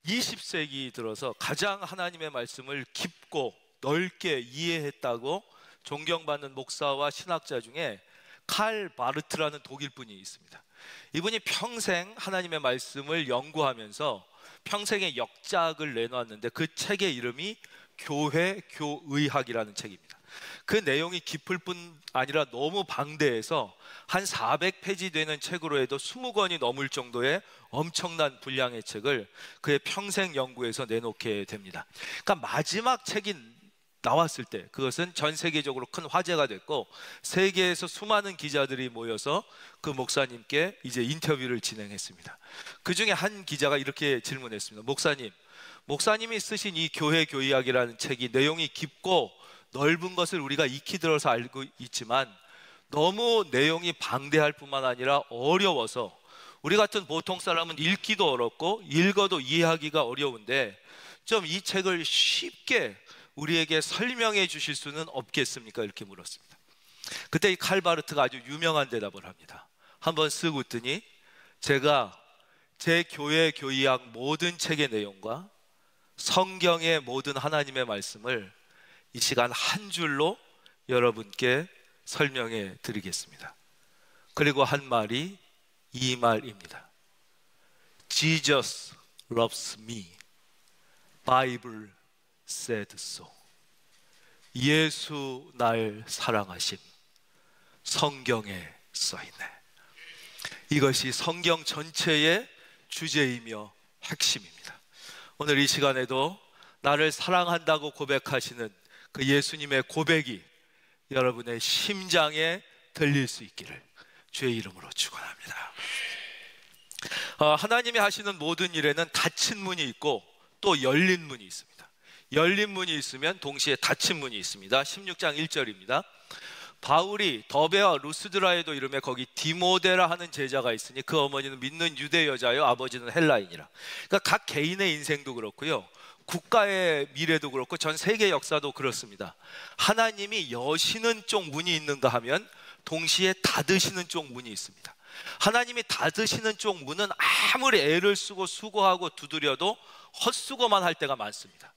20세기 들어서 가장 하나님의 말씀을 깊고 넓게 이해했다고 존경받는 목사와 신학자 중에 칼 바르트라는 독일 분이 있습니다. 이분이 평생 하나님의 말씀을 연구하면서 평생의 역작을 내놓았는데 그 책의 이름이 교회 교의학이라는 책입니다. 그 내용이 깊을 뿐 아니라 너무 방대해서 한 400페이지 되는 책으로 해도 20권이 넘을 정도의 엄청난 분량의 책을 그의 평생 연구에서 내놓게 됩니다. 그러니까 마지막 책이 나왔을 때 그것은 전 세계적으로 큰 화제가 됐고, 세계에서 수많은 기자들이 모여서 그 목사님께 이제 인터뷰를 진행했습니다. 그 중에 한 기자가 이렇게 질문했습니다. 목사님이 쓰신 이 교회 교의학이라는 책이 내용이 깊고 넓은 것을 우리가 익히 들어서 알고 있지만 너무 내용이 방대할 뿐만 아니라 어려워서 우리 같은 보통 사람은 읽기도 어렵고 읽어도 이해하기가 어려운데 좀 이 책을 쉽게 우리에게 설명해 주실 수는 없겠습니까? 이렇게 물었습니다. 그때 이 칼바르트가 아주 유명한 대답을 합니다. 한번 쓱 웃더니 제가 제 교회 교의학 모든 책의 내용과 성경의 모든 하나님의 말씀을 이 시간 한 줄로 여러분께 설명해 드리겠습니다. 그리고 한 말이 이 말입니다. Jesus loves me. Bible said so. 예수 날 사랑하심. 성경에 써있네. 이것이 성경 전체의 주제이며 핵심입니다. 오늘 이 시간에도 나를 사랑한다고 고백하시는 그 예수님의 고백이 여러분의 심장에 들릴 수 있기를 주의 이름으로 축원합니다. 하나님이 하시는 모든 일에는 닫힌 문이 있고 또 열린 문이 있습니다. 열린 문이 있으면 동시에 닫힌 문이 있습니다. 16장 1절입니다. 바울이 더베와 루스드라에도 이름에 거기 디모데라 하는 제자가 있으니 그 어머니는 믿는 유대 여자요 아버지는 헬라인이라. 그러니까 각 개인의 인생도 그렇고요, 국가의 미래도 그렇고 전 세계 역사도 그렇습니다. 하나님이 여시는 쪽 문이 있는가 하면 동시에 닫으시는 쪽 문이 있습니다. 하나님이 닫으시는 쪽 문은 아무리 애를 쓰고 수고하고 두드려도 헛수고만 할 때가 많습니다.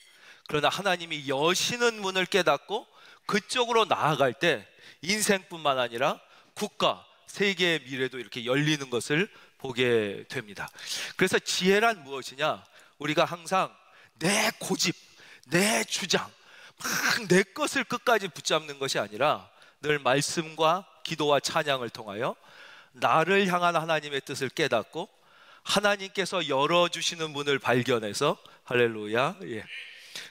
그러나 하나님이 여시는 문을 깨닫고 그쪽으로 나아갈 때 인생뿐만 아니라 국가, 세계의 미래도 이렇게 열리는 것을 보게 됩니다. 그래서 지혜란 무엇이냐? 우리가 항상 내 고집, 내 주장, 막 내 것을 끝까지 붙잡는 것이 아니라 늘 말씀과 기도와 찬양을 통하여 나를 향한 하나님의 뜻을 깨닫고 하나님께서 열어주시는 문을 발견해서 할렐루야,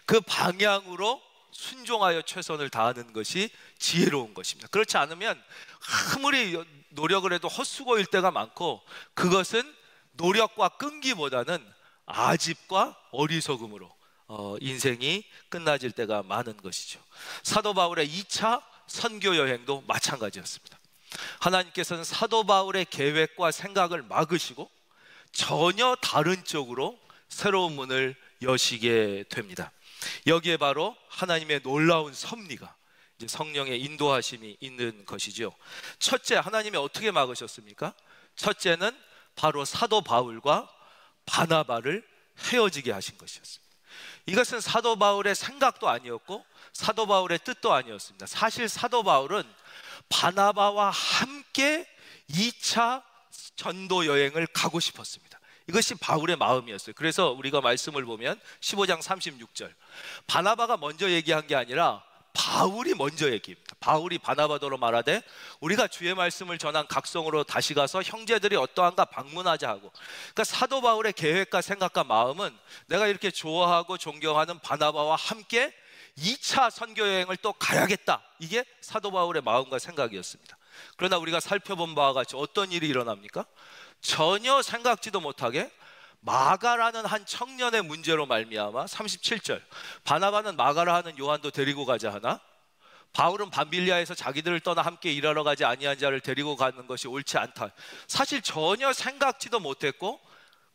그 방향으로 순종하여 최선을 다하는 것이 지혜로운 것입니다. 그렇지 않으면 아무리 노력을 해도 헛수고일 때가 많고 그것은 노력과 끈기보다는 아집과 어리석음으로 인생이 끝나질 때가 많은 것이죠. 사도 바울의 2차 선교 여행도 마찬가지였습니다. 하나님께서는 사도 바울의 계획과 생각을 막으시고 전혀 다른 쪽으로 새로운 문을 여시게 됩니다. 여기에 바로 하나님의 놀라운 섭리가, 이제 성령의 인도하심이 있는 것이죠. 첫째, 하나님이 어떻게 막으셨습니까? 첫째는 바로 사도 바울과 바나바를 헤어지게 하신 것이었습니다. 이것은 사도 바울의 생각도 아니었고 사도 바울의 뜻도 아니었습니다. 사실 사도 바울은 바나바와 함께 2차 전도 여행을 가고 싶었습니다. 이것이 바울의 마음이었어요. 그래서 우리가 말씀을 보면 15장 36절, 바나바가 먼저 얘기한 게 아니라 바울이 먼저 얘기합니다. 바울이 바나바더러 말하되 우리가 주의 말씀을 전한 각성으로 다시 가서 형제들이 어떠한가 방문하자 하고. 그러니까 사도 바울의 계획과 생각과 마음은 내가 이렇게 좋아하고 존경하는 바나바와 함께 2차 선교 여행을 또 가야겠다, 이게 사도 바울의 마음과 생각이었습니다. 그러나 우리가 살펴본 바와 같이 어떤 일이 일어납니까? 전혀 생각지도 못하게 마가라는 한 청년의 문제로 말미암아 37절, 바나바는 마가라 하는 요한도 데리고 가자 하나 바울은 밤빌리아에서 자기들을 떠나 함께 일하러 가지 아니한 자를 데리고 가는 것이 옳지 않다. 사실 전혀 생각지도 못했고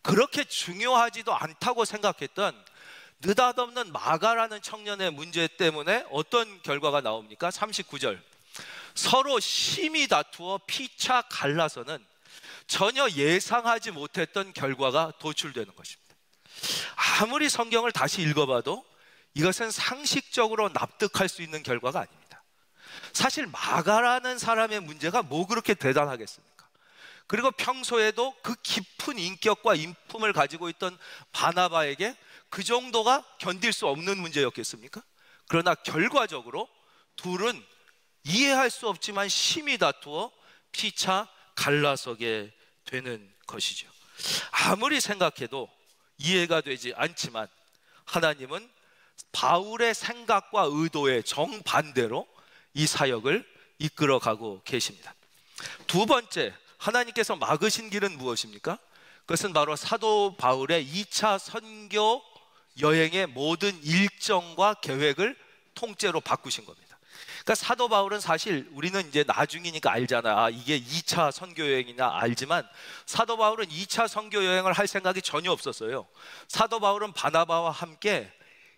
그렇게 중요하지도 않다고 생각했던 느닷없는 마가라는 청년의 문제 때문에 어떤 결과가 나옵니까? 39절, 서로 심히 다투어 피차 갈라서는 전혀 예상하지 못했던 결과가 도출되는 것입니다. 아무리 성경을 다시 읽어봐도 이것은 상식적으로 납득할 수 있는 결과가 아닙니다. 사실 마가라는 사람의 문제가 뭐 그렇게 대단하겠습니까? 그리고 평소에도 그 깊은 인격과 인품을 가지고 있던 바나바에게 그 정도가 견딜 수 없는 문제였겠습니까? 그러나 결과적으로 둘은 이해할 수 없지만 심히 다투어 피차 갈라서게 되는 것이죠. 아무리 생각해도 이해가 되지 않지만 하나님은 바울의 생각과 의도의 정반대로 이 사역을 이끌어가고 계십니다. 두 번째, 하나님께서 막으신 길은 무엇입니까? 그것은 바로 사도 바울의 2차 선교 여행의 모든 일정과 계획을 통째로 바꾸신 겁니다. 그러니까 사도 바울은 사실 우리는 이제 나중이니까 알잖아. 이게 2차 선교 여행이냐 알지만 사도 바울은 2차 선교 여행을 할 생각이 전혀 없었어요. 사도 바울은 바나바와 함께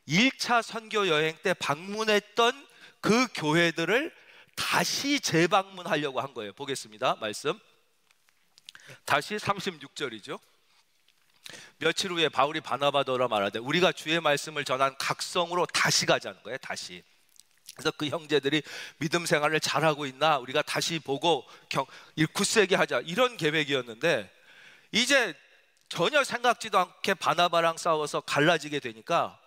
1차 선교 여행 때 방문했던 그 교회들을 다시 재방문하려고 한 거예요. 보겠습니다. 말씀 다시 36절이죠. 며칠 후에 바울이 바나바더라 말하되 우리가 주의 말씀을 전한 각성으로 다시 가자는 거예요. 다시. 그래서 그 형제들이 믿음 생활을 잘하고 있나 우리가 다시 보고 굳세게 하자, 이런 계획이었는데 이제 전혀 생각지도 않게 바나바랑 싸워서 갈라지게 되니까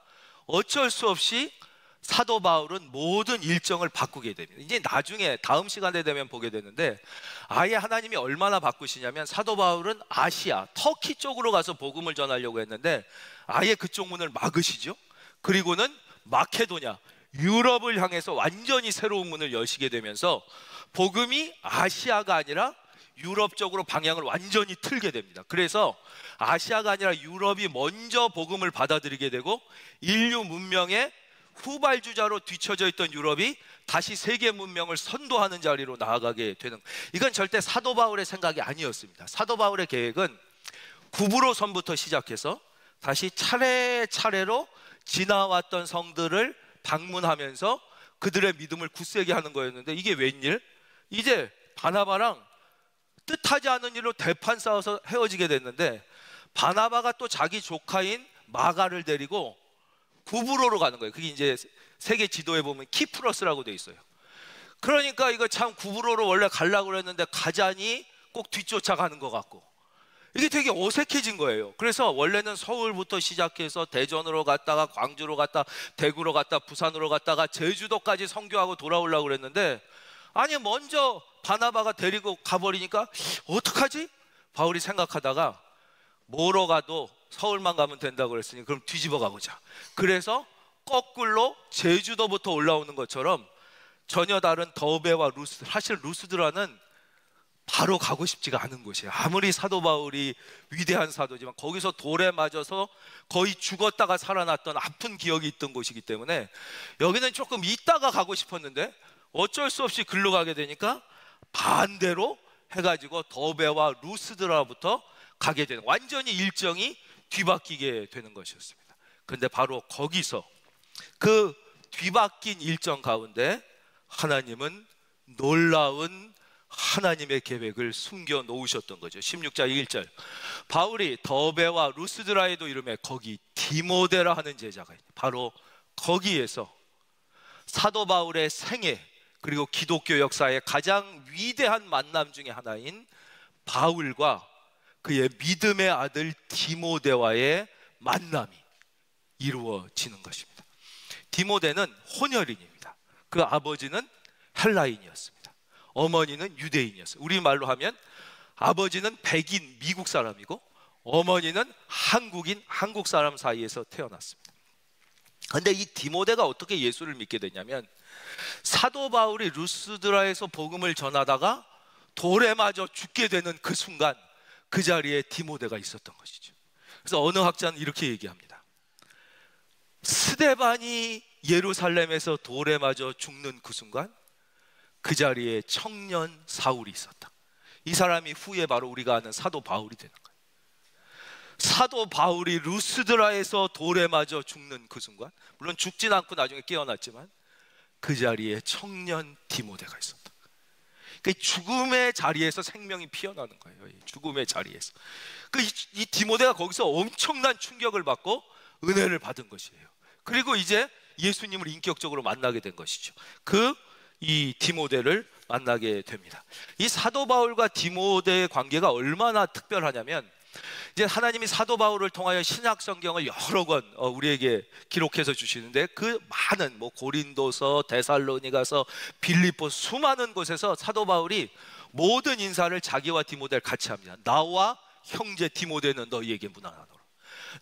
어쩔 수 없이 사도 바울은 모든 일정을 바꾸게 됩니다. 이제 나중에 다음 시간에 되면 보게 되는데 아예 하나님이 얼마나 바꾸시냐면 사도 바울은 아시아, 터키 쪽으로 가서 복음을 전하려고 했는데 아예 그쪽 문을 막으시죠. 그리고는 마케도냐, 유럽을 향해서 완전히 새로운 문을 여시게 되면서 복음이 아시아가 아니라 유럽 쪽으로 방향을 완전히 틀게 됩니다. 그래서 아시아가 아니라 유럽이 먼저 복음을 받아들이게 되고 인류 문명의 후발주자로 뒤처져 있던 유럽이 다시 세계 문명을 선도하는 자리로 나아가게 되는, 이건 절대 사도 바울의 생각이 아니었습니다. 사도 바울의 계획은 구브로선부터 시작해서 다시 차례차례로 지나왔던 성들을 방문하면서 그들의 믿음을 굳세게 하는 거였는데 이게 웬일? 이제 바나바랑 뜻하지 않은 일로 대판 싸워서 헤어지게 됐는데 바나바가 또 자기 조카인 마가를 데리고 구브로로 가는 거예요. 그게 이제 세계 지도에 보면 키프러스라고 돼 있어요. 그러니까 이거 참 구브로로 원래 가려고 그랬는데 가자니 꼭 뒤쫓아가는 것 같고 이게 되게 어색해진 거예요. 그래서 원래는 서울부터 시작해서 대전으로 갔다가 광주로 갔다 대구로 갔다 부산으로 갔다가 제주도까지 선교하고 돌아오려고 그랬는데 아니 먼저 바나바가 데리고 가버리니까 어떡하지? 바울이 생각하다가 뭐로 가도 서울만 가면 된다고 그랬으니 그럼 뒤집어 가보자. 그래서 거꾸로 제주도부터 올라오는 것처럼 전혀 다른 더베와 루스, 사실 루스드라는 바로 가고 싶지가 않은 곳이에요. 아무리 사도 바울이 위대한 사도지만 거기서 돌에 맞아서 거의 죽었다가 살아났던 아픈 기억이 있던 곳이기 때문에 여기는 조금 있다가 가고 싶었는데 어쩔 수 없이 글로 가게 되니까 반대로 해가지고 더베와 루스드라부터 가게 되는, 완전히 일정이 뒤바뀌게 되는 것이었습니다. 그런데 바로 거기서 그 뒤바뀐 일정 가운데 하나님은 놀라운 하나님의 계획을 숨겨 놓으셨던 거죠. 16장 1절 바울이 더베와 루스드라에도 이름에 거기 디모데라 하는 제자가 있는, 바로 거기에서 사도 바울의 생애 그리고 기독교 역사의 가장 위대한 만남 중에 하나인 바울과 그의 믿음의 아들 디모데와의 만남이 이루어지는 것입니다. 디모데는 혼혈인입니다. 그 아버지는 헬라인이었습니다. 어머니는 유대인이었어요. 우리말로 하면 아버지는 백인 미국 사람이고 어머니는 한국인 한국 사람 사이에서 태어났습니다. 그런데 이 디모데가 어떻게 예수를 믿게 되냐면 사도 바울이 루스드라에서 복음을 전하다가 돌에 맞아 죽게 되는 그 순간 그 자리에 디모데가 있었던 것이죠. 그래서 어느 학자는 이렇게 얘기합니다. 스데반이 예루살렘에서 돌에 맞아 죽는 그 순간 그 자리에 청년 사울이 있었다. 이 사람이 후에 바로 우리가 아는 사도 바울이 되는 거예요. 사도 바울이 루스드라에서 돌에 맞아 죽는 그 순간, 물론 죽진 않고 나중에 깨어났지만 그 자리에 청년 디모데가 있었다. 그 죽음의 자리에서 생명이 피어나는 거예요. 죽음의 자리에서. 이 디모데가 거기서 엄청난 충격을 받고 은혜를 받은 것이에요. 그리고 이제 예수님을 인격적으로 만나게 된 것이죠. 이 디모데를 만나게 됩니다. 이 사도 바울과 디모데의 관계가 얼마나 특별하냐면, 이제 하나님이 사도 바울을 통하여 신약 성경을 여러 권 우리에게 기록해서 주시는데, 그 많은 고린도서, 데살로니가서, 빌립보 수많은 곳에서 사도 바울이 모든 인사를 자기와 디모데를 같이 합니다. 나와 형제 디모데는 너희에게 문안하노라.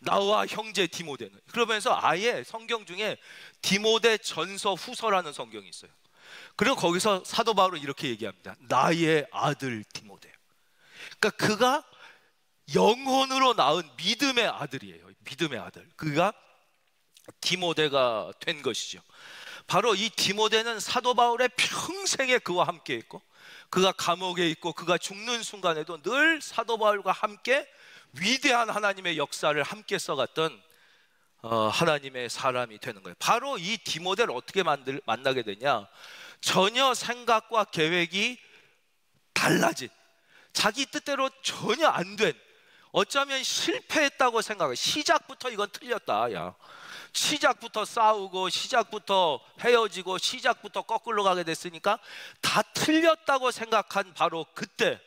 나와 형제 디모데는. 그러면서 아예 성경 중에 디모데 전서 후서라는 성경이 있어요. 그리고 거기서 사도 바울은 이렇게 얘기합니다. 나의 아들 디모데. 그러니까 그가 영혼으로 낳은 믿음의 아들이에요. 믿음의 아들. 그가 디모데가 된 것이죠. 바로 이 디모데는 사도 바울의 평생에 그와 함께 있고, 그가 감옥에 있고 그가 죽는 순간에도 늘 사도 바울과 함께 위대한 하나님의 역사를 함께 써갔던 하나님의 사람이 되는 거예요. 바로 이 디모데를 어떻게 만나게 되냐, 전혀 생각과 계획이 달라진, 자기 뜻대로 전혀 안 된, 어쩌면 실패했다고 생각해. 시작부터 이건 틀렸다. 야, 시작부터 싸우고 시작부터 헤어지고 시작부터 거꾸로 가게 됐으니까 다 틀렸다고 생각한 바로 그때,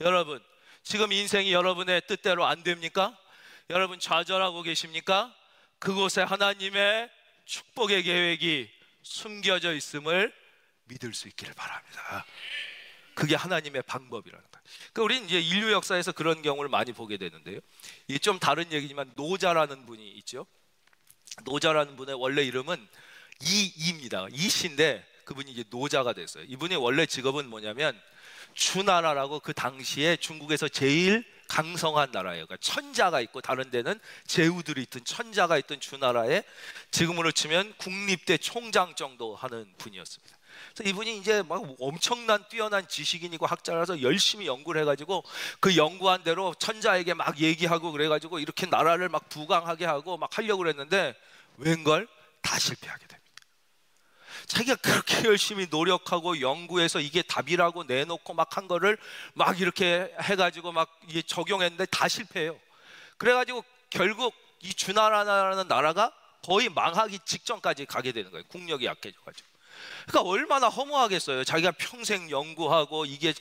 여러분 지금 인생이 여러분의 뜻대로 안 됩니까? 여러분 좌절하고 계십니까? 그곳에 하나님의 축복의 계획이 숨겨져 있음을 믿을 수 있기를 바랍니다. 그게 하나님의 방법이라는 거예요. 그러니까 우리는 이제 인류 역사에서 그런 경우를 많이 보게 되는데요. 이게 좀 다른 얘기지만 노자라는 분이 있죠. 노자라는 분의 원래 이름은 이입니다. 이씨인데 그분이 이제 노자가 됐어요. 이분이 원래 직업은 뭐냐면 주나라라고 그 당시에 중국에서 제일 강성한 나라예요. 그러니까 천자가 있고 다른 데는 제후들이 있던 천자가 있던 주나라에 지금으로 치면 국립대 총장 정도 하는 분이었습니다. 그래서 이분이 이제 막 엄청난 뛰어난 지식인이고 학자라서 열심히 연구를 해가지고 그 연구한 대로 천자에게 막 얘기하고 그래가지고 이렇게 나라를 막 부강하게 하고 막 하려고 그랬는데 웬걸 다 실패하게 됩니다. 자기가 그렇게 열심히 노력하고 연구해서 이게 답이라고 내놓고 막 한 거를 막 이렇게 해가지고 막 이게 적용했는데 다 실패해요. 그래가지고 결국 이 주나라라는 나라가 거의 망하기 직전까지 가게 되는 거예요. 국력이 약해져가지고. 그러니까 얼마나 허무하겠어요. 자기가 평생 연구하고 이게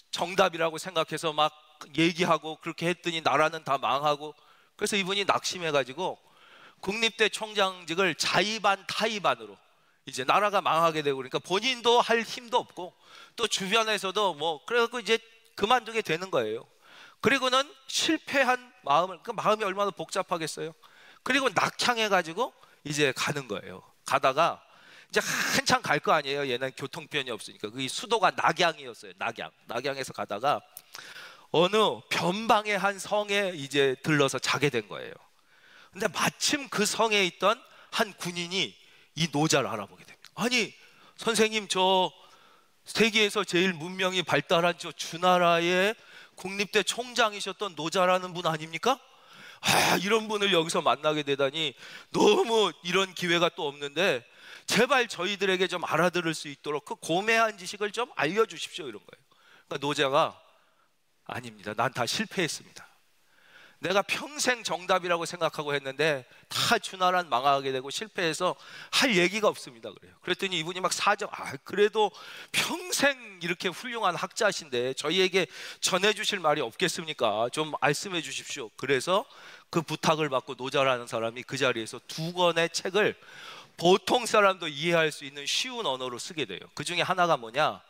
정답이라고 생각해서 막 얘기하고 그렇게 했더니 나라는 다 망하고. 그래서 이분이 낙심해가지고 국립대 총장직을 자의반 타의반으로 이제 나라가 망하게 되고, 그러니까 본인도 할 힘도 없고 또 주변에서도 그래갖고 이제 그만두게 되는 거예요. 그리고는 실패한 마음을, 그 마음이 얼마나 복잡하겠어요. 그리고 낙향해가지고 이제 가는 거예요. 가다가 이제 한참 갈 거 아니에요. 얘는 교통편이 없으니까. 그 수도가 낙양이었어요. 낙양에서 가다가 어느 변방의 한 성에 이제 들러서 자게 된 거예요. 근데 마침 그 성에 있던 한 군인이 이 노자를 알아보게 됩니다. 아니 선생님, 저 세계에서 제일 문명이 발달한 저 주나라의 국립대 총장이셨던 노자라는 분 아닙니까? 이런 분을 여기서 만나게 되다니 너무 이런 기회가 또 없는데 제발 저희들에게 좀 알아들을 수 있도록 그 고매한 지식을 좀 알려주십시오, 이런 거예요. 그러니까 노자가 아닙니다. 난 다 실패했습니다. 내가 평생 정답이라고 생각하고 했는데 다 주나라는 망하게 되고 실패해서 할 얘기가 없습니다. 그래요. 그랬더니 이분이 막 그래도 평생 이렇게 훌륭한 학자신데 저희에게 전해주실 말이 없겠습니까? 좀 말씀해 주십시오. 그래서 그 부탁을 받고 노자라는 사람이 그 자리에서 2권의 책을 보통 사람도 이해할 수 있는 쉬운 언어로 쓰게 돼요. 그 중에 하나가 뭐냐,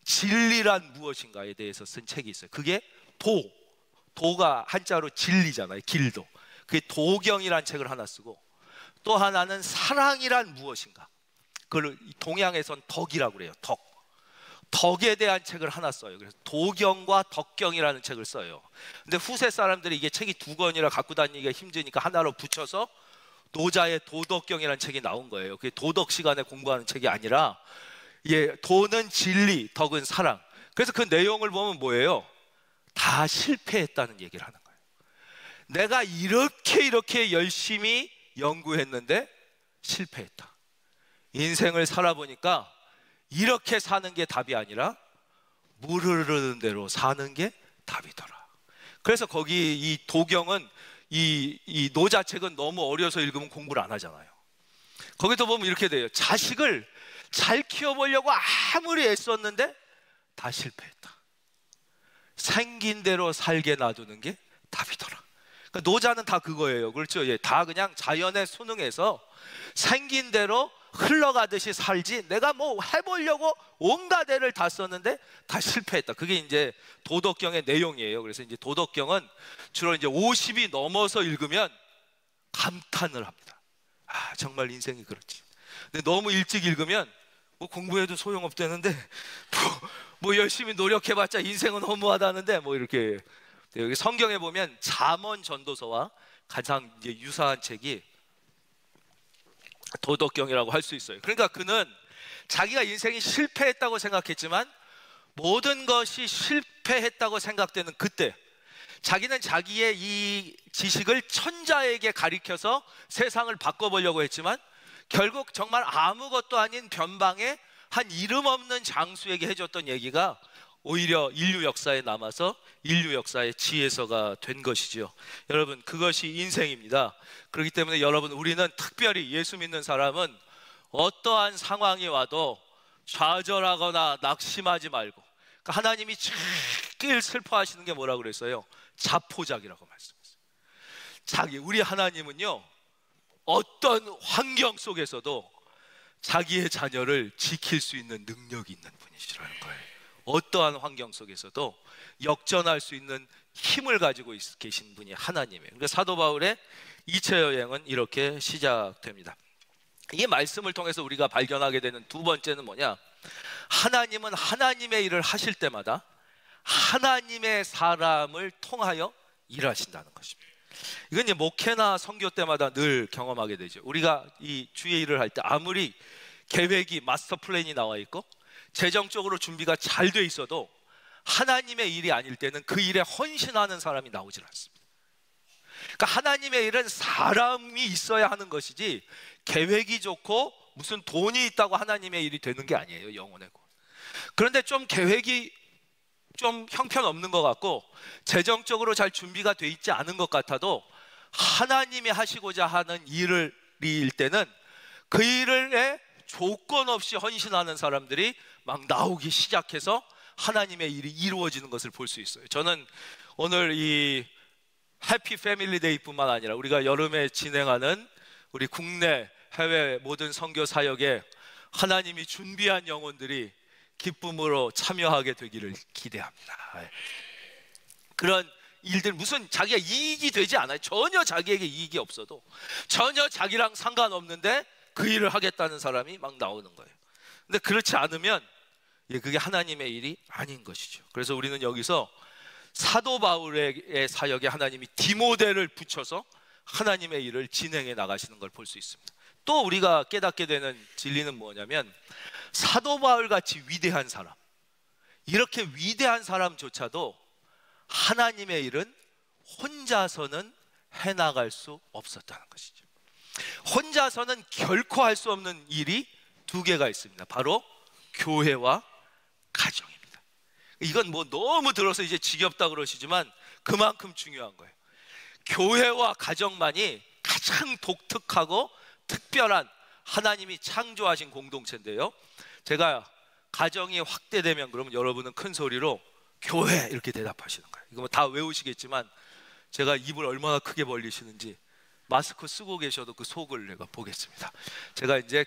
진리란 무엇인가에 대해서 쓴 책이 있어요. 그게 도가 한자로 진리잖아요. 길도. 그게 도경이란 책을 하나 쓰고, 또 하나는 사랑이란 무엇인가, 그걸 동양에선 덕이라고 그래요. 덕에 대한 책을 하나 써요. 그래서 도경과 덕경이라는 책을 써요. 근데 후세 사람들이 이게 책이 2권이라 갖고 다니기가 힘드니까 하나로 붙여서 노자의 도덕경이라는 책이 나온 거예요. 그게 도덕 시간에 공부하는 책이 아니라, 도는 진리, 덕은 사랑. 그래서 그 내용을 보면 뭐예요? 다 실패했다는 얘기를 하는 거예요. 내가 이렇게 열심히 연구했는데 실패했다. 인생을 살아보니까 이렇게 사는 게 답이 아니라 물 흐르는 대로 사는 게 답이더라. 그래서 거기 이 도경은 이 노자책은 너무 어려서 읽으면 공부를 안 하잖아요. 거기도 보면 이렇게 돼요. 자식을 잘 키워보려고 아무리 애썼는데 다 실패했다. 생긴 대로 살게 놔두는 게 답이더라. 그러니까 노자는 다 그거예요. 그렇죠? 예, 다 그냥 자연에 순응해서 생긴 대로 흘러가듯이 살지, 내가 뭐 해보려고 온갖 애를 다 썼는데 다 실패했다. 그게 이제 도덕경의 내용이에요. 그래서 이제 도덕경은 주로 이제 50이 넘어서 읽으면 감탄을 합니다. 아, 정말 인생이 그렇지. 근데 너무 일찍 읽으면 뭐 공부해도 소용없다는데 뭐 열심히 노력해봤자 인생은 허무하다는데 뭐 이렇게. 여기 성경에 보면 잠언 전도서와 가장 이제 유사한 책이 도덕경이라고 할 수 있어요. 그러니까 그는 자기가 인생이 실패했다고 생각했지만 모든 것이 실패했다고 생각되는 그때 자기는 자기의 이 지식을 천자에게 가리켜서 세상을 바꿔보려고 했지만 결국 정말 아무것도 아닌 변방에 한 이름 없는 장수에게 해줬던 얘기가 오히려 인류 역사에 남아서 인류 역사의 지혜서가 된 것이죠. 여러분, 그것이 인생입니다. 그렇기 때문에 여러분, 우리는 특별히 예수 믿는 사람은 어떠한 상황이 와도 좌절하거나 낙심하지 말고, 그러니까 하나님이 제일 슬퍼하시는 게 뭐라고 그랬어요? 자포자기라고 말씀했어요. 우리 하나님은요, 어떤 환경 속에서도 자기의 자녀를 지킬 수 있는 능력이 있는 분이시라는 거예요. 어떠한 환경 속에서도 역전할 수 있는 힘을 가지고 계신 분이 하나님이에요. 그러니까 사도 바울의 2차 여행은 이렇게 시작됩니다. 이 말씀을 통해서 우리가 발견하게 되는 두 번째는 뭐냐? 하나님은 하나님의 일을 하실 때마다 하나님의 사람을 통하여 일하신다는 것입니다. 이건 이제 목회나 선교 때마다 늘 경험하게 되죠. 우리가 이 주의 일을 할 때 아무리 계획이 마스터 플랜이 나와 있고 재정적으로 준비가 잘 돼 있어도 하나님의 일이 아닐 때는 그 일에 헌신하는 사람이 나오질 않습니다. 그러니까 하나님의 일은 사람이 있어야 하는 것이지 계획이 좋고 무슨 돈이 있다고 하나님의 일이 되는 게 아니에요. 영혼의 것. 그런데 좀 계획이 좀 형편없는 것 같고 재정적으로 잘 준비가 돼 있지 않은 것 같아도 하나님이 하시고자 하는 일일 때는 그 일에 조건 없이 헌신하는 사람들이 막 나오기 시작해서 하나님의 일이 이루어지는 것을 볼 수 있어요. 저는 오늘 이 해피 패밀리 데이뿐만 아니라 우리가 여름에 진행하는 우리 국내 해외 모든 선교 사역에 하나님이 준비한 영혼들이 기쁨으로 참여하게 되기를 기대합니다. 그런 일들, 무슨 자기가 이익이 되지 않아요. 전혀 자기에게 이익이 없어도 전혀 자기랑 상관없는데 그 일을 하겠다는 사람이 막 나오는 거예요. 근데 그렇지 않으면 그게 하나님의 일이 아닌 것이죠. 그래서 우리는 여기서 사도 바울의 사역에 하나님이 디모데를 붙여서 하나님의 일을 진행해 나가시는 걸 볼 수 있습니다. 또 우리가 깨닫게 되는 진리는 뭐냐면 사도 바울 같이 위대한 사람, 이렇게 위대한 사람조차도 하나님의 일은 혼자서는 해나갈 수 없었다는 것이죠. 혼자서는 결코 할 수 없는 일이 두 개가 있습니다. 바로 교회와 가정입니다. 이건 뭐 너무 들어서 이제 지겹다 그러시지만 그만큼 중요한 거예요. 교회와 가정만이 가장 독특하고 특별한 하나님이 창조하신 공동체인데요, 제가 가정이 확대되면 그러면 여러분은 큰 소리로 교회 이렇게 대답하시는 거예요. 이거 뭐 다 외우시겠지만 제가 입을 얼마나 크게 벌리시는지 마스크 쓰고 계셔도 그 속을 내가 보겠습니다. 제가 이제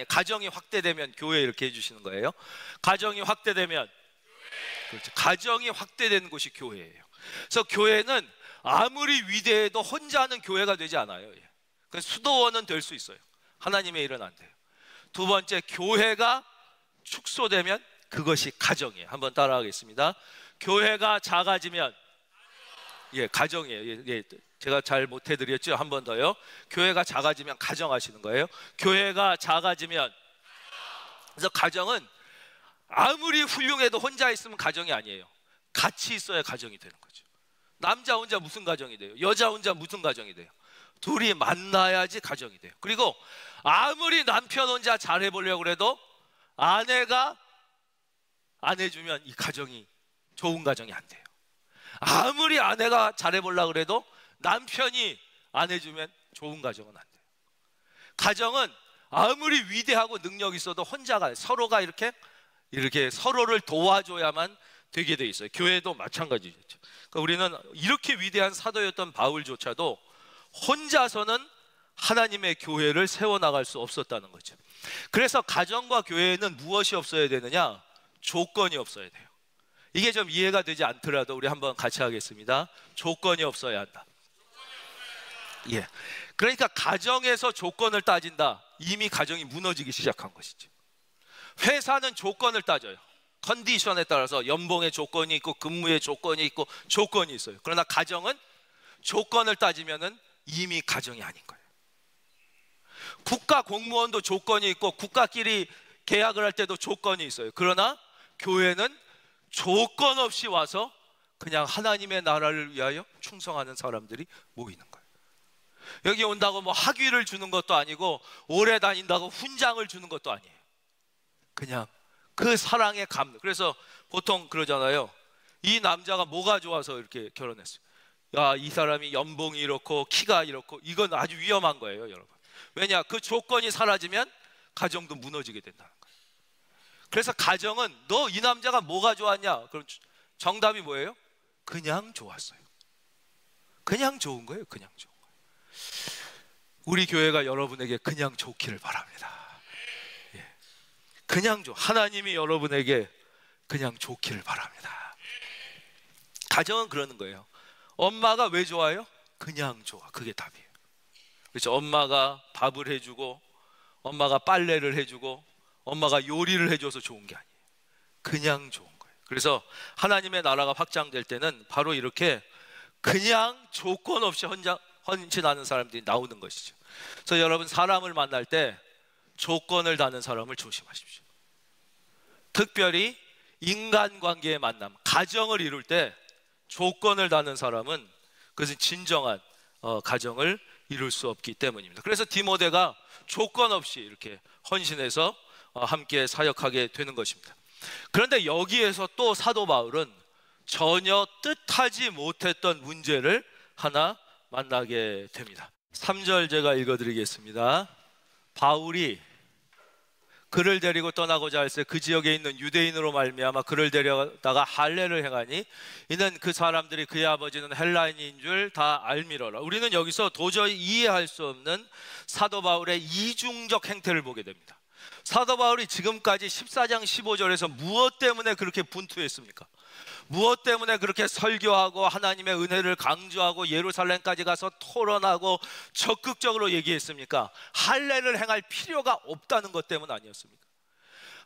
가정이 확대되면 교회 이렇게 해주시는 거예요. 가정이 확대되면, 그렇죠, 가정이 확대되는 곳이 교회예요. 그래서 교회는 아무리 위대해도 혼자 하는 교회가 되지 않아요. 수도원은 될 수 있어요. 하나님의 일은 안 돼요. 두 번째, 교회가 축소되면 그것이 가정이에요. 한번 따라하겠습니다. 교회가 작아지면, 가정이에요. 제가 잘 못해드렸죠? 한 번 더요. 교회가 작아지면 가정 하시는 거예요. 교회가 작아지면, 그래서 가정은 아무리 훌륭해도 혼자 있으면 가정이 아니에요. 같이 있어야 가정이 되는 거죠. 남자 혼자 무슨 가정이 돼요? 여자 혼자 무슨 가정이 돼요? 둘이 만나야지 가정이 돼요. 그리고 아무리 남편 혼자 잘해보려고 해도 아내가 안 해주면 이 가정이 좋은 가정이 안 돼요. 아무리 아내가 잘해보려고 그래도 남편이 안 해주면 좋은 가정은 안 돼요. 가정은 아무리 위대하고 능력 있어도 혼자가, 서로가 이렇게 서로를 도와줘야만 되게 돼 있어요. 교회도 마찬가지죠. 그러니까 우리는 이렇게 위대한 사도였던 바울조차도 혼자서는 하나님의 교회를 세워나갈 수 없었다는 거죠. 그래서 가정과 교회에는 무엇이 없어야 되느냐? 조건이 없어야 돼요. 이게 좀 이해가 되지 않더라도 우리 한번 같이 하겠습니다. 조건이 없어야 한다. 예. 그러니까 가정에서 조건을 따진다. 이미 가정이 무너지기 시작한 것이죠. 회사는 조건을 따져요. 컨디션에 따라서 연봉의 조건이 있고 근무의 조건이 있고 조건이 있어요. 그러나 가정은 조건을 따지면은 이미 가정이 아닌 거예요. 국가 공무원도 조건이 있고 국가끼리 계약을 할 때도 조건이 있어요. 그러나 교회는 조건 없이 와서 그냥 하나님의 나라를 위하여 충성하는 사람들이 모이는 거예요. 여기 온다고 뭐 학위를 주는 것도 아니고 오래 다닌다고 훈장을 주는 것도 아니에요. 그냥 그 사랑의 감. 그래서 보통 그러잖아요. 이 남자가 뭐가 좋아서 이렇게 결혼했어요? 야, 이 사람이 연봉이 이렇고 키가 이렇고. 이건 아주 위험한 거예요, 여러분. 왜냐? 그 조건이 사라지면 가정도 무너지게 된다는 거예요. 그래서 가정은 너 이 남자가 뭐가 좋았냐? 그럼 정답이 뭐예요? 그냥 좋았어요. 그냥 좋은 거예요. 그냥 좋은 거예요. 우리 교회가 여러분에게 그냥 좋기를 바랍니다. 예. 그냥 하나님이 여러분에게 그냥 좋기를 바랍니다. 가정은 그러는 거예요. 엄마가 왜 좋아요? 그냥 좋아. 그게 답이에요. 그렇죠? 엄마가 밥을 해주고 엄마가 빨래를 해주고 엄마가 요리를 해줘서 좋은 게 아니에요. 그냥 좋은 거예요. 그래서 하나님의 나라가 확장될 때는 바로 이렇게 그냥 조건 없이 헌신하는 사람들이 나오는 것이죠. 그래서 여러분, 사람을 만날 때 조건을 다는 사람을 조심하십시오. 특별히 인간관계의 만남, 가정을 이룰 때 조건을 다는 사람은 그것은 진정한 가정을 이룰 수 없기 때문입니다. 그래서 디모데가 조건 없이 이렇게 헌신해서 함께 사역하게 되는 것입니다. 그런데 여기에서 또 사도 바울은 전혀 뜻하지 못했던 문제를 하나 만나게 됩니다. 3절 제가 읽어드리겠습니다. 바울이 그를 데리고 떠나고자 할새 그 지역에 있는 유대인으로 말미암아 그를 데려다가 할례를 행하니 이는 그 사람들이 그의 아버지는 헬라인인 줄 다 알미러라. 우리는 여기서 도저히 이해할 수 없는 사도 바울의 이중적 행태를 보게 됩니다. 사도 바울이 지금까지 14장 15절에서 무엇 때문에 그렇게 분투했습니까? 무엇 때문에 그렇게 설교하고 하나님의 은혜를 강조하고 예루살렘까지 가서 토론하고 적극적으로 얘기했습니까? 할례를 행할 필요가 없다는 것 때문 아니었습니까?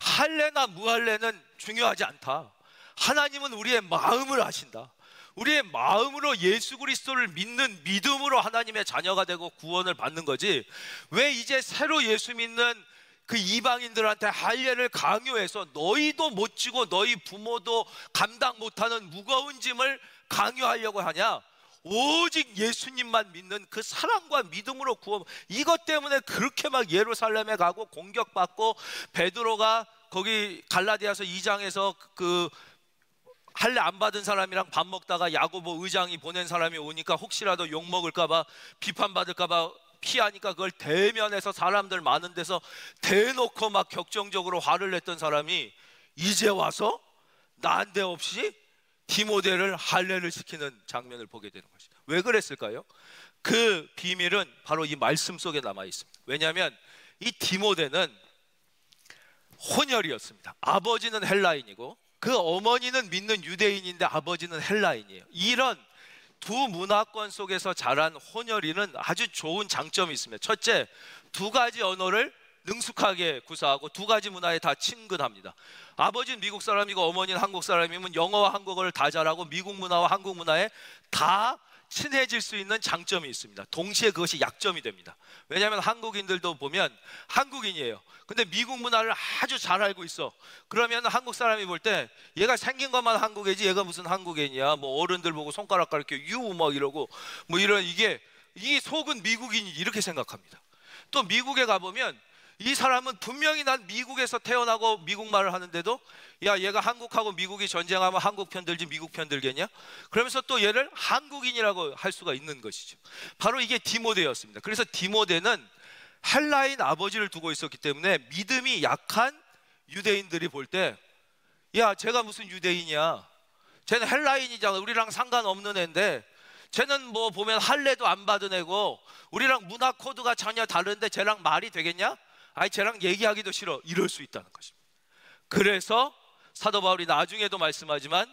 할례나 무할례는 중요하지 않다. 하나님은 우리의 마음을 아신다. 우리의 마음으로 예수 그리스도를 믿는 믿음으로 하나님의 자녀가 되고 구원을 받는 거지, 왜 이제 새로 예수 믿는 그 이방인들한테 할례를 강요해서 너희도 못 지고 너희 부모도 감당 못하는 무거운 짐을 강요하려고 하냐? 오직 예수님만 믿는 그 사랑과 믿음으로 구원. 이것 때문에 그렇게 막 예루살렘에 가고 공격받고, 베드로가 거기 갈라디아서 2장에서 그 할례 안 받은 사람이랑 밥 먹다가 야고보 의장이 보낸 사람이 오니까 혹시라도 욕 먹을까봐, 비판받을까봐 피하니까 그걸 대면해서 사람들 많은 데서 대놓고 막 격정적으로 화를 냈던 사람이 이제 와서 난데없이 디모데를 할례를 시키는 장면을 보게 되는 것이죠. 왜 그랬을까요? 그 비밀은 바로 이 말씀 속에 남아 있습니다. 왜냐하면 이 디모데는 혼혈이었습니다. 아버지는 헬라인이고 그 어머니는 믿는 유대인인데 아버지는 헬라인이에요. 이런 두 문화권 속에서 자란 혼혈이는 아주 좋은 장점이 있습니다. 첫째, 두 가지 언어를 능숙하게 구사하고 두 가지 문화에 다 친근합니다. 아버지는 미국 사람이고 어머니는 한국 사람이면 영어와 한국어를 다 잘하고 미국 문화와 한국 문화에 다 친해질 수 있는 장점이 있습니다. 동시에 그것이 약점이 됩니다. 왜냐하면 한국인들도 보면 한국인이에요. 근데 미국 문화를 아주 잘 알고 있어. 그러면 한국 사람이 볼 때 얘가 생긴 것만 한국이지 얘가 무슨 한국인이야. 뭐 어른들 보고 손가락 가리켜 유 막 이러고 뭐 이런, 이게 속은 미국인이 이렇게 생각합니다. 또 미국에 가보면 이 사람은 분명히 난 미국에서 태어나고 미국말을 하는데도 야, 얘가 한국하고 미국이 전쟁하면 한국 편들지 미국 편들겠냐? 그러면서 또 얘를 한국인이라고 할 수가 있는 것이죠. 바로 이게 디모데였습니다. 그래서 디모데는 헬라인 아버지를 두고 있었기 때문에 믿음이 약한 유대인들이 볼 때 야, 쟤가 무슨 유대인이야? 쟤는 헬라인이잖아. 우리랑 상관없는 애인데 쟤는 뭐 보면 할례도 안 받은 애고 우리랑 문화 코드가 전혀 다른데 쟤랑 말이 되겠냐? 아니, 쟤랑 얘기하기도 싫어. 이럴 수 있다는 것입니다. 그래서 사도 바울이 나중에도 말씀하지만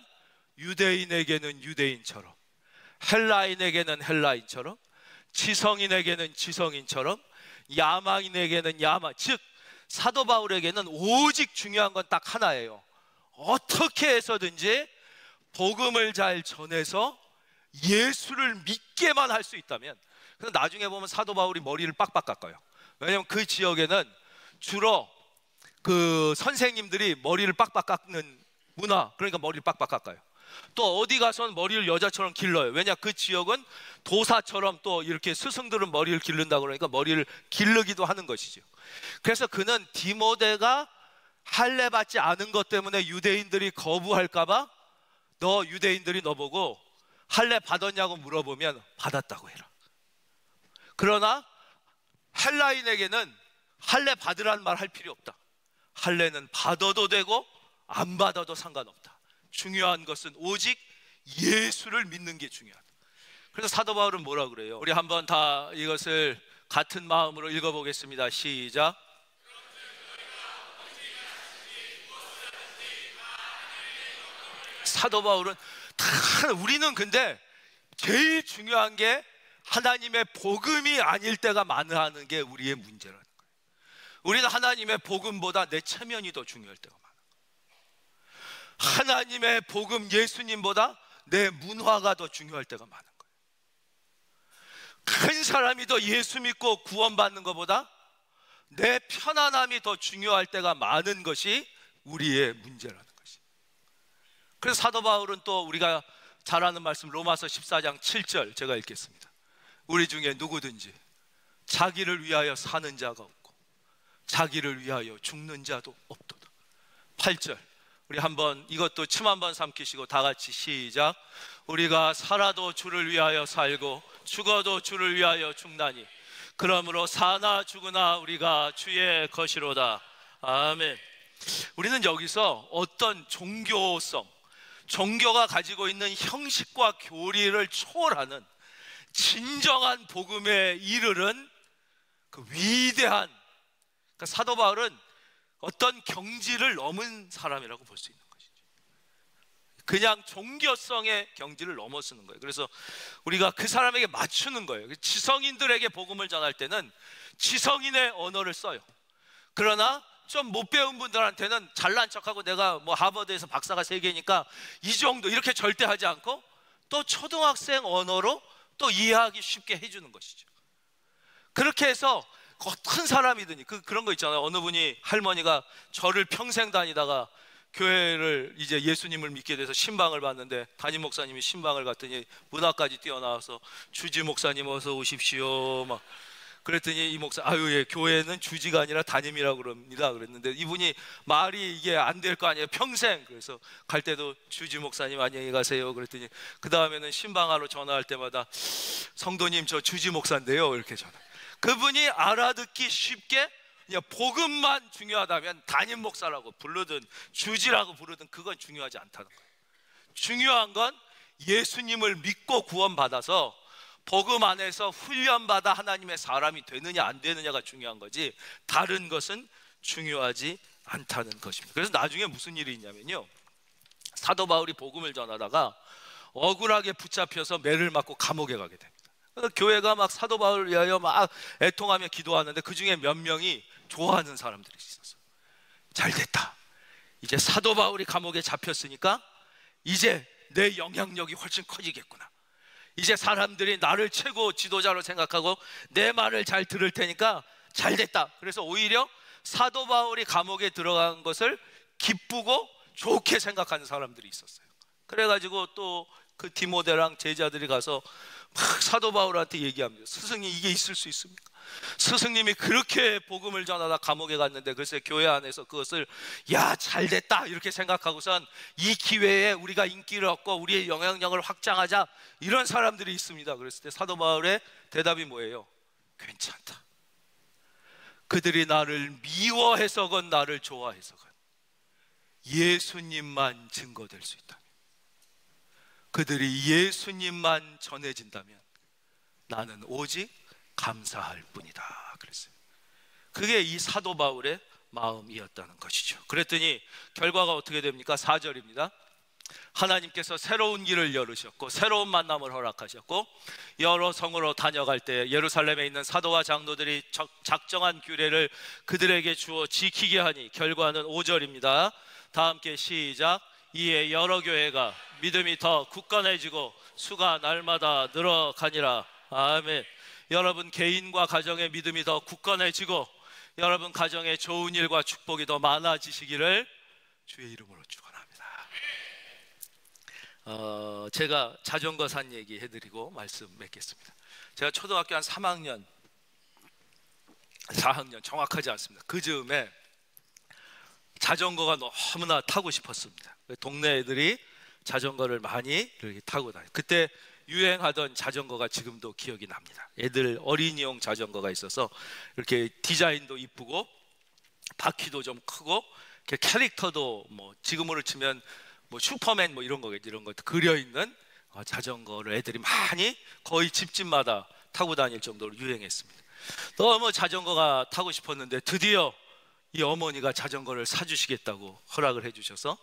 유대인에게는 유대인처럼, 헬라인에게는 헬라인처럼, 지성인에게는 지성인처럼, 야망인에게는 야망, 즉 사도 바울에게는 오직 중요한 건 딱 하나예요. 어떻게 해서든지 복음을 잘 전해서 예수를 믿게만 할 수 있다면. 그래서 나중에 보면 사도 바울이 머리를 빡빡 깎아요. 왜냐하면 그 지역에는 주로 그 선생님들이 머리를 빡빡 깎는 문화, 그러니까 머리를 빡빡 깎아요. 또 어디 가서는 머리를 여자처럼 길러요. 왜냐, 그 지역은 도사처럼 또 이렇게 스승들은 머리를 기른다 그러니까 머리를 기르기도 하는 것이죠. 그래서 그는 디모데가 할례 받지 않은 것 때문에 유대인들이 거부할까봐 너 유대인들이 너보고 할례 받았냐고 물어보면 받았다고 해라. 그러나 헬라인에게는 할례 받으라는 말 할 필요 없다. 할례는 받아도 되고 안 받아도 상관없다. 중요한 것은 오직 예수를 믿는 게 중요하다. 그래서 사도 바울은 뭐라 그래요? 우리 한번 다 이것을 같은 마음으로 읽어보겠습니다. 시작. 사도 바울은 우리는 근데 제일 중요한 게 하나님의 복음이 아닐 때가 많아하는 게 우리의 문제라는 거예요. 우리는 하나님의 복음보다 내 체면이 더 중요할 때가 많아요. 하나님의 복음, 예수님보다 내 문화가 더 중요할 때가 많은 거예요. 큰 사람이 더 예수 믿고 구원받는 것보다 내 편안함이 더 중요할 때가 많은 것이 우리의 문제라는 것이. 그래서 사도 바울은 또 우리가 잘 아는 말씀 로마서 14장 7절 제가 읽겠습니다. 우리 중에 누구든지 자기를 위하여 사는 자가 없고 자기를 위하여 죽는 자도 없도다. 8절 우리 한번 이것도 침 한번 삼키시고 다 같이 시작. 우리가 살아도 주를 위하여 살고 죽어도 주를 위하여 죽나니 그러므로 사나 죽으나 우리가 주의 것이로다. 아멘. 우리는 여기서 어떤 종교가 가지고 있는 형식과 교리를 초월하는 진정한 복음에 이르는 그 위대한, 그러니까 사도 바울은 어떤 경지를 넘은 사람이라고 볼 수 있는 것이죠. 그냥 종교성의 경지를 넘어서는 거예요. 그래서 우리가 그 사람에게 맞추는 거예요. 지성인들에게 복음을 전할 때는 지성인의 언어를 써요. 그러나 좀 못 배운 분들한테는 잘난 척하고 내가 뭐 하버드에서 박사가 3개니까 이 정도 이렇게 절대 하지 않고 또 초등학생 언어로 또 이해하기 쉽게 해주는 것이죠. 그렇게 해서 어떤 사람이든지 그런 거 있잖아요. 어느 분이 할머니가 절을 평생 다니다가 교회를 이제 예수님을 믿게 돼서 신방을 받는데 담임 목사님이 신방을 갔더니 문 앞까지 뛰어나와서 주지 목사님 어서 오십시오 막 그랬더니 이 목사 아유 예 교회는 주지가 아니라 담임이라고 그럽니다 그랬는데 이분이 말이 이게 안 될 거 아니에요 평생. 그래서 갈 때도 주지 목사님 안녕히 가세요 그랬더니 그 다음에는 신방하러 전화할 때마다 성도님 저 주지 목사인데요 이렇게 전화. 그분이 알아듣기 쉽게 그냥 복음만 중요하다면 담임 목사라고 부르든 주지라고 부르든 그건 중요하지 않다는 거예요. 중요한 건 예수님을 믿고 구원받아서 복음 안에서 훈련받아 하나님의 사람이 되느냐 안 되느냐가 중요한 거지 다른 것은 중요하지 않다는 것입니다. 그래서 나중에 무슨 일이 있냐면요, 사도 바울이 복음을 전하다가 억울하게 붙잡혀서 매를 맞고 감옥에 가게 됩니다. 그래서 교회가 막 사도 바울을 위하여 막 애통하며 기도하는데 그 중에 몇 명이 좋아하는 사람들이 있었어요. 잘 됐다, 이제 사도 바울이 감옥에 잡혔으니까 이제 내 영향력이 훨씬 커지겠구나. 이제 사람들이 나를 최고 지도자로 생각하고 내 말을 잘 들을 테니까 잘 됐다. 그래서 오히려 사도 바울이 감옥에 들어간 것을 기쁘고 좋게 생각하는 사람들이 있었어요. 그래가지고 또 그 디모데랑 제자들이 가서 막 사도 바울한테 얘기합니다. 스승이 이게 있을 수 있습니까? 스승님이 그렇게 복음을 전하다 감옥에 갔는데 글쎄 교회 안에서 그것을 야 잘됐다 이렇게 생각하고선 이 기회에 우리가 인기를 얻고 우리의 영향력을 확장하자 이런 사람들이 있습니다. 그랬을 때 사도 바울의 대답이 뭐예요? 괜찮다. 그들이 나를 미워해서건 나를 좋아해서건 예수님만 증거될 수 있다면, 그들이 예수님만 전해진다면 나는 오직 감사할 뿐이다 그랬어요. 그게 이 사도 바울의 마음이었다는 것이죠. 그랬더니 결과가 어떻게 됩니까? 4절입니다. 하나님께서 새로운 길을 열으셨고 새로운 만남을 허락하셨고 여러 성으로 다녀갈 때 예루살렘에 있는 사도와 장로들이 작정한 규례를 그들에게 주어 지키게 하니 결과는 5절입니다. 다 함께 시작. 이에 여러 교회가 믿음이 더 굳건해지고 수가 날마다 늘어가니라. 아멘. 여러분 개인과 가정의 믿음이 더 굳건해지고 여러분 가정에 좋은 일과 축복이 더 많아지시기를 주의 이름으로 축원합니다. 제가 자전거 산 얘기 해드리고 말씀 맺겠습니다. 제가 초등학교 한 3학년 4학년 정확하지 않습니다. 그 즈음에 자전거가 너무나 타고 싶었습니다. 동네 애들이 자전거를 많이 이렇게 타고 다녀요. 그때 유행하던 자전거가 지금도 기억이 납니다. 애들 어린이용 자전거가 있어서 이렇게 디자인도 이쁘고 바퀴도 좀 크고 캐릭터도 뭐 지금으로 치면 뭐 슈퍼맨 뭐 이런 거 그려 있는 자전거를 애들이 많이 거의 집집마다 타고 다닐 정도로 유행했습니다. 너무 자전거가 타고 싶었는데 드디어 이 어머니가 자전거를 사주시겠다고 허락을 해주셔서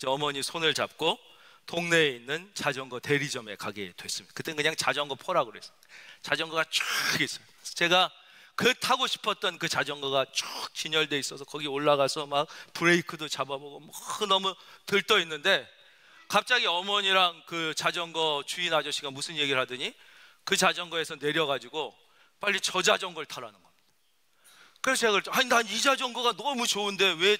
어머니 손을 잡고 동네에 있는 자전거 대리점에 가게 됐습니다. 그땐 그냥 자전거 포라고 그랬어요. 자전거가 쭉 있어요. 제가 그 타고 싶었던 그 자전거가 쭉 진열돼 있어서 거기 올라가서 막 브레이크도 잡아보고 뭐 너무 들떠 있는데 갑자기 어머니랑 그 자전거 주인 아저씨가 무슨 얘기를 하더니 그 자전거에서 내려가지고 빨리 저 자전거를 타라는 겁니다. 그래서 제가 그랬죠. 아니 난 이 자전거가 너무 좋은데 왜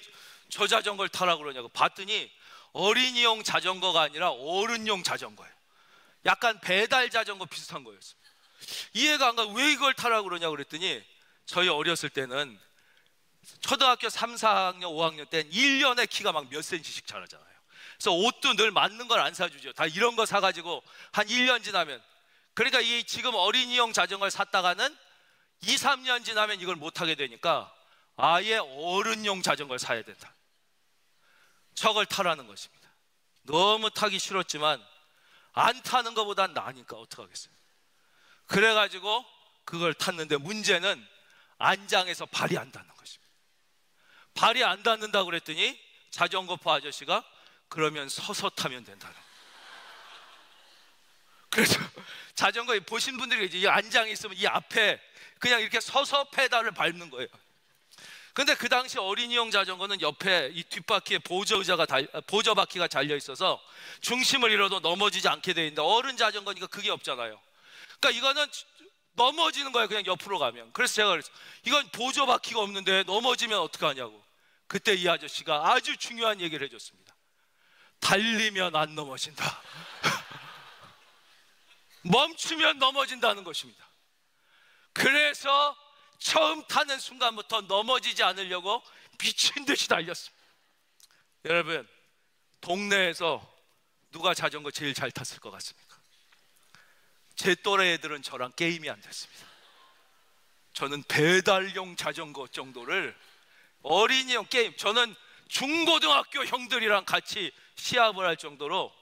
저 자전거를 타라고 그러냐고 봤더니 어린이용 자전거가 아니라 어른용 자전거예요. 약간 배달 자전거 비슷한 거였어요. 이해가 안 가. 왜 이걸 타라고 그러냐고 그랬더니 저희 어렸을 때는 초등학교 3, 4학년, 5학년 때는 1년에 키가 막 몇 cm씩 자라잖아요. 그래서 옷도 늘 맞는 걸 안 사주죠. 다 이런 거 사가지고 한 1년 지나면, 그러니까 이 지금 어린이용 자전거를 샀다가는 2, 3년 지나면 이걸 못 타게 되니까 아예 어른용 자전거를 사야 된다. 저걸 타라는 것입니다. 너무 타기 싫었지만 안 타는 것보단 나으니까 어떡하겠어요. 그래가지고 그걸 탔는데 문제는 안장에서 발이 안 닿는 것입니다. 발이 안 닿는다고 그랬더니 자전거포 아저씨가 그러면 서서 타면 된다는 거예요. 그래서 자전거 보신 분들이 이제 이 안장에 있으면 이 앞에 그냥 이렇게 서서 페달을 밟는 거예요. 근데 그 당시 어린이용 자전거는 옆에 이 뒷바퀴에 보조 바퀴가 달려 있어서 중심을 잃어도 넘어지지 않게 돼 있는데 어른 자전거니까 그게 없잖아요. 그러니까 이거는 넘어지는 거예요. 그냥 옆으로 가면. 그래서 제가 그랬어요. 이건 보조 바퀴가 없는데 넘어지면 어떡하냐고. 그때 이 아저씨가 아주 중요한 얘기를 해줬습니다. 달리면 안 넘어진다. 멈추면 넘어진다는 것입니다. 그래서 처음 타는 순간부터 넘어지지 않으려고 미친 듯이 달렸습니다. 여러분, 동네에서 누가 자전거 제일 잘 탔을 것 같습니까? 제 또래 애들은 저랑 게임이 안 됐습니다. 저는 배달용 자전거 정도를 어린이용 게임, 저는 중고등학교 형들이랑 같이 시합을 할 정도로,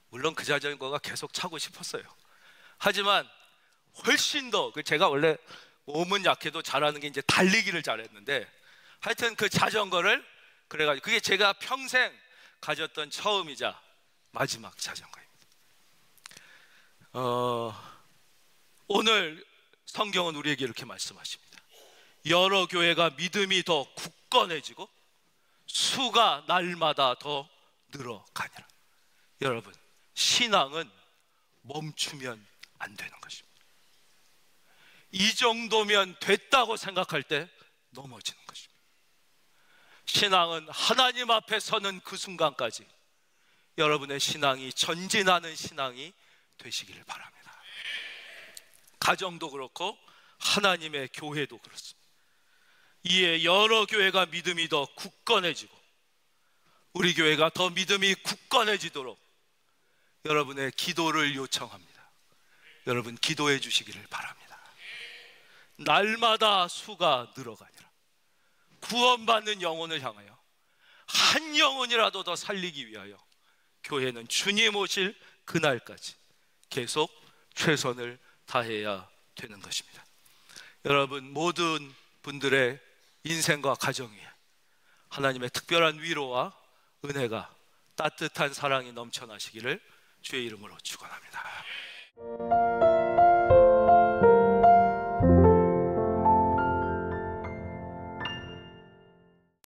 물론 그 자전거가 계속 타고 싶었어요. 하지만 훨씬 더 제가 원래 몸은 약해도 잘하는 게 이제 달리기를 잘했는데 하여튼 그 자전거를 그래가지고 그게 제가 평생 가졌던 처음이자 마지막 자전거입니다. 오늘 성경은 우리에게 이렇게 말씀하십니다. 여러 교회가 믿음이 더 굳건해지고 수가 날마다 더 늘어가니라. 여러분, 신앙은 멈추면 안 되는 것입니다. 이 정도면 됐다고 생각할 때 넘어지는 것입니다. 신앙은 하나님 앞에 서는 그 순간까지 여러분의 신앙이 전진하는 신앙이 되시기를 바랍니다. 가정도 그렇고 하나님의 교회도 그렇습니다. 이에 여러 교회가 믿음이 더 굳건해지고 우리 교회가 더 믿음이 굳건해지도록 여러분의 기도를 요청합니다. 여러분 기도해 주시기를 바랍니다. 날마다 수가 늘어가니라. 구원받는 영혼을 향하여 한 영혼이라도 더 살리기 위하여 교회는 주님 오실 그날까지 계속 최선을 다해야 되는 것입니다. 여러분 모든 분들의 인생과 가정 위에 하나님의 특별한 위로와 은혜가 따뜻한 사랑이 넘쳐나시기를 주의 이름으로 축원합니다.